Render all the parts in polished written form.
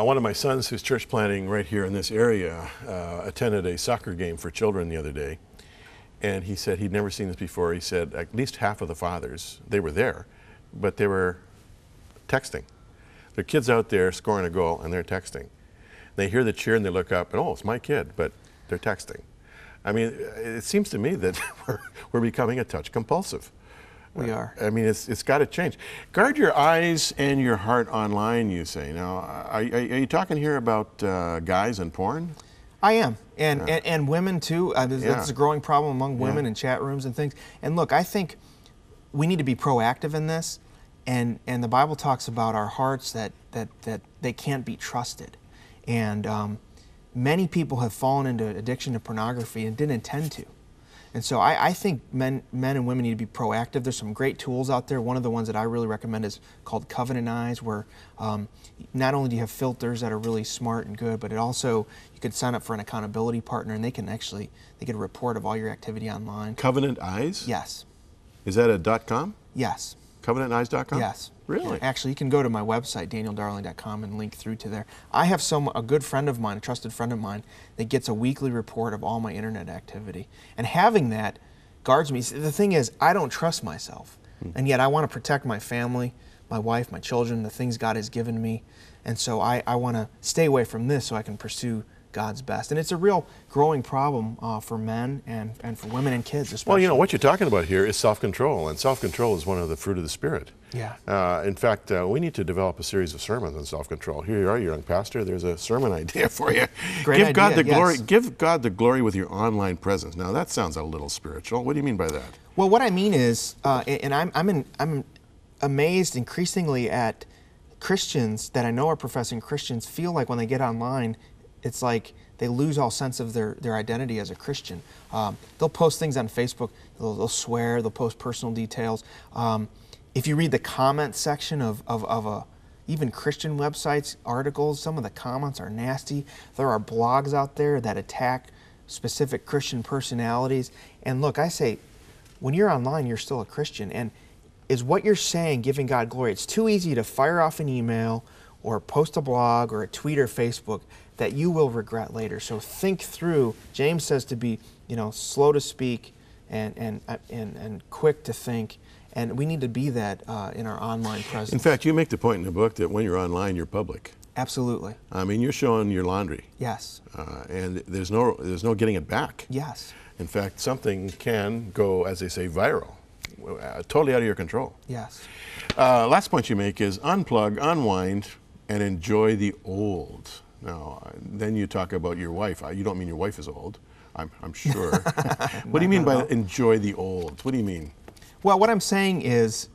One of my sons, who's church planting right here in this area, attended a soccer game for children the other day, and he said he'd never seen this before. He said at least half of the fathers, they were there, but they were texting. Their kid's out there scoring a goal, and they're texting. They hear the cheer, and they look up, and oh, it's my kid, but they're texting. I mean, it seems to me that we're becoming a touch compulsive. We are. I mean, it's got to change. Guard your eyes and your heart online, you say. Now, are you talking here about guys and porn? I am, and women too. There's a growing problem among women in chat rooms and things. And look, I think we need to be proactive in this. And the Bible talks about our hearts that they can't be trusted. And many people have fallen into addiction to pornography and didn't intend to. And so I think men and women need to be proactive. There's some great tools out there. One of the ones that I really recommend is called Covenant Eyes, where not only do you have filters that are really smart and good, but it also, you could sign up for an accountability partner, and they get a report of all your activity online. Covenant Eyes? Yes. Is that a .com? Yes. CovenantEyes.com? Yes. Really? Actually, you can go to my website, danieldarling.com, and link through to there. I have a good friend of mine, a trusted friend of mine, that gets a weekly report of all my internet activity. And having that guards me. The thing is, I don't trust myself. And yet I want to protect my family, my wife, my children, the things God has given me. And so I want to stay away from this so I can pursue God's best. And it's a real growing problem for men and for women and kids especially. Well, you know, what you're talking about here is self-control, and self-control is one of the fruit of the Spirit. Yeah. In fact, we need to develop a series of sermons on self-control. Here you are, young pastor. There's a sermon idea for you. Great Give idea, God the glory. yes. Give God the glory with your online presence. Now, that sounds a little spiritual. What do you mean by that? Well, what I mean is, and I'm amazed increasingly at Christians that I know are professing Christians feel like when they get online, it's like they lose all sense of their identity as a Christian. They'll post things on Facebook, they'll swear, they'll post personal details. If you read the comment section of even Christian websites, articles, some of the comments are nasty. There are blogs out there that attack specific Christian personalities. And look, I say, when you're online, you're still a Christian. And is what you're saying giving God glory? It's too easy to fire off an email or post a blog or a tweet or Facebook that you will regret later. So think through. James says to be, slow to speak and quick to think. And we need to be that in our online presence. In fact, you make the point in the book that when you're online, you're public. Absolutely. I mean, you're showing your laundry. Yes. And there's no getting it back. Yes. In fact, something can go, as they say, viral, totally out of your control. Yes. Last point you make is unplug, unwind, and enjoy the old. Now, then you talk about your wife. You don't mean your wife is old, I'm sure. What do you mean by enjoy the old? What do you mean? Well, what I'm saying is,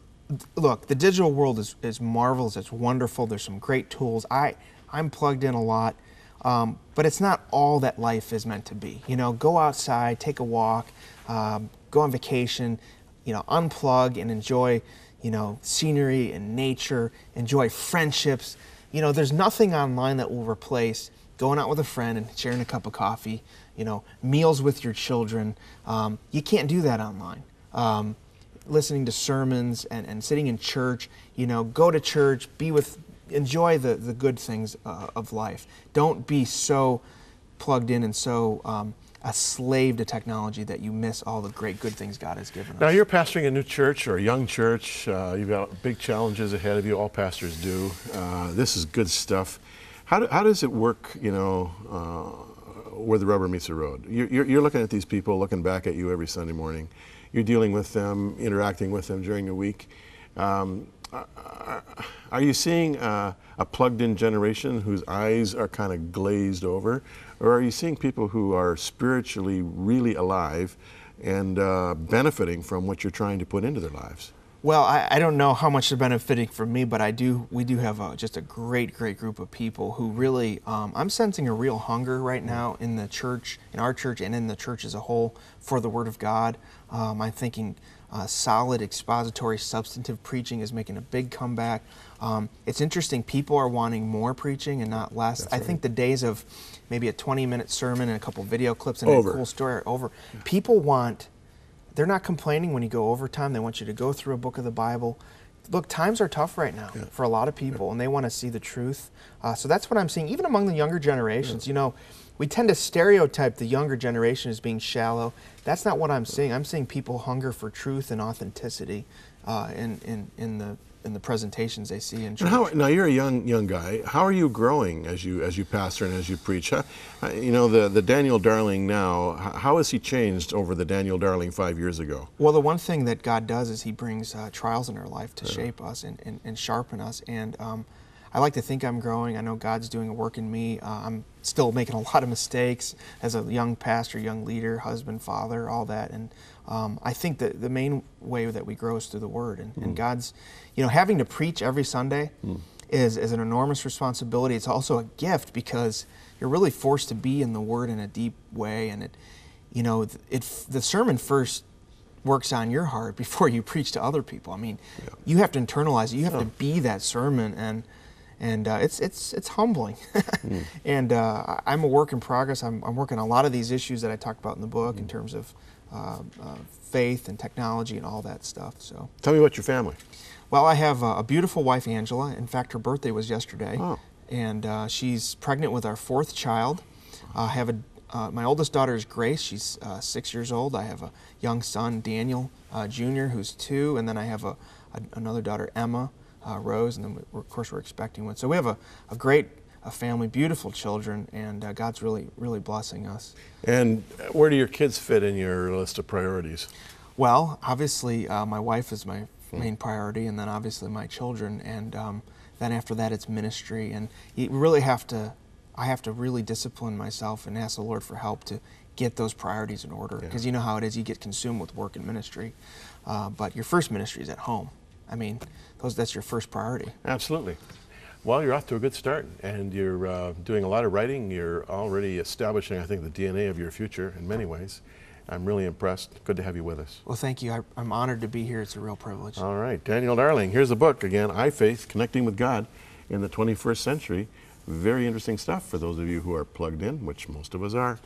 look, the digital world is marvelous. It's wonderful. There's some great tools. I'm plugged in a lot, but it's not all that life is meant to be. Go outside, take a walk, go on vacation, unplug and enjoy, scenery and nature, enjoy friendships. There's nothing online that will replace going out with a friend and sharing a cup of coffee, meals with your children. You can't do that online. Listening to sermons and sitting in church, go to church, enjoy the good things of life. Don't be so plugged in and so a slave to technology that you miss all the great good things God has given us. Now, you're pastoring a new church or a young church. You've got big challenges ahead of you. All pastors do. This is good stuff. How does it work, where the rubber meets the road? You're looking at these people, looking back at you every Sunday morning. You're dealing with them, interacting with them during the week. Are you seeing a plugged-in generation whose eyes are kind of glazed over? Or are you seeing people who are spiritually really alive and benefiting from what you're trying to put into their lives? Well, I don't know how much they're benefiting from me, but we do have just a great group of people who really, I'm sensing a real hunger right now in the church, in our church and in the church as a whole, for the Word of God. I'm thinking solid expository substantive preaching is making a big comeback. It's interesting, people are wanting more preaching and not less. That's I right. think the days of maybe a 20-minute sermon and a couple video clips and Over. a cool story are over. Yeah. People they're not complaining when you go overtime. They want you to go through a book of the Bible, look, times are tough right now for a lot of people, and they want to see the truth. So that's what I'm seeing, even among the younger generations. You know, we tend to stereotype the younger generation as being shallow. That's not what I'm seeing. I'm seeing people hunger for truth and authenticity in the presentations they see in church. And now you're a young guy. How are you growing as you pastor and as you preach? You know, the Daniel Darling now, how has he changed over the Daniel Darling 5 years ago? Well, the one thing that God does is he brings trials in our life to shape us and sharpen us. And I like to think I'm growing. I know God's doing a work in me. I'm still making a lot of mistakes as a young pastor, young leader, husband, father, all that. And I think that the main way that we grow is through the Word. And God's, you know, having to preach every Sunday is an enormous responsibility. It's also a gift because you're really forced to be in the Word in a deep way. And the sermon first works on your heart before you preach to other people. I mean, you have to internalize it. You have to be that sermon, and it's humbling. And I'm a work in progress. I'm working on a lot of these issues that I talked about in the book in terms of faith and technology and all that stuff. So tell me about your family. Well, I have a beautiful wife, Angela. In fact, her birthday was yesterday, and she's pregnant with our fourth child. I have my oldest daughter is Grace. She's 6 years old. I have a young son, Daniel Jr., who's 2, and then I have another daughter, Emma Rose, and then of course we're expecting one. So we have a great family, beautiful children, and God's really, really blessing us. And where do your kids fit in your list of priorities? Well, obviously my wife is my main priority, and then obviously my children, and then after that it's ministry. And you really I have to really discipline myself and ask the Lord for help to get those priorities in order, because you know how it is, you get consumed with work and ministry, but your first ministry is at home. I mean, that's your first priority. Absolutely. Well, you're off to a good start, and you're doing a lot of writing. You're already establishing, I think, the DNA of your future in many ways. I'm really impressed. Good to have you with us. Well, thank you. I'm honored to be here. It's a real privilege. All right. Daniel Darling, here's the book again, iFaith, Connecting with God in the 21st Century. Very interesting stuff for those of you who are plugged in, which most of us are.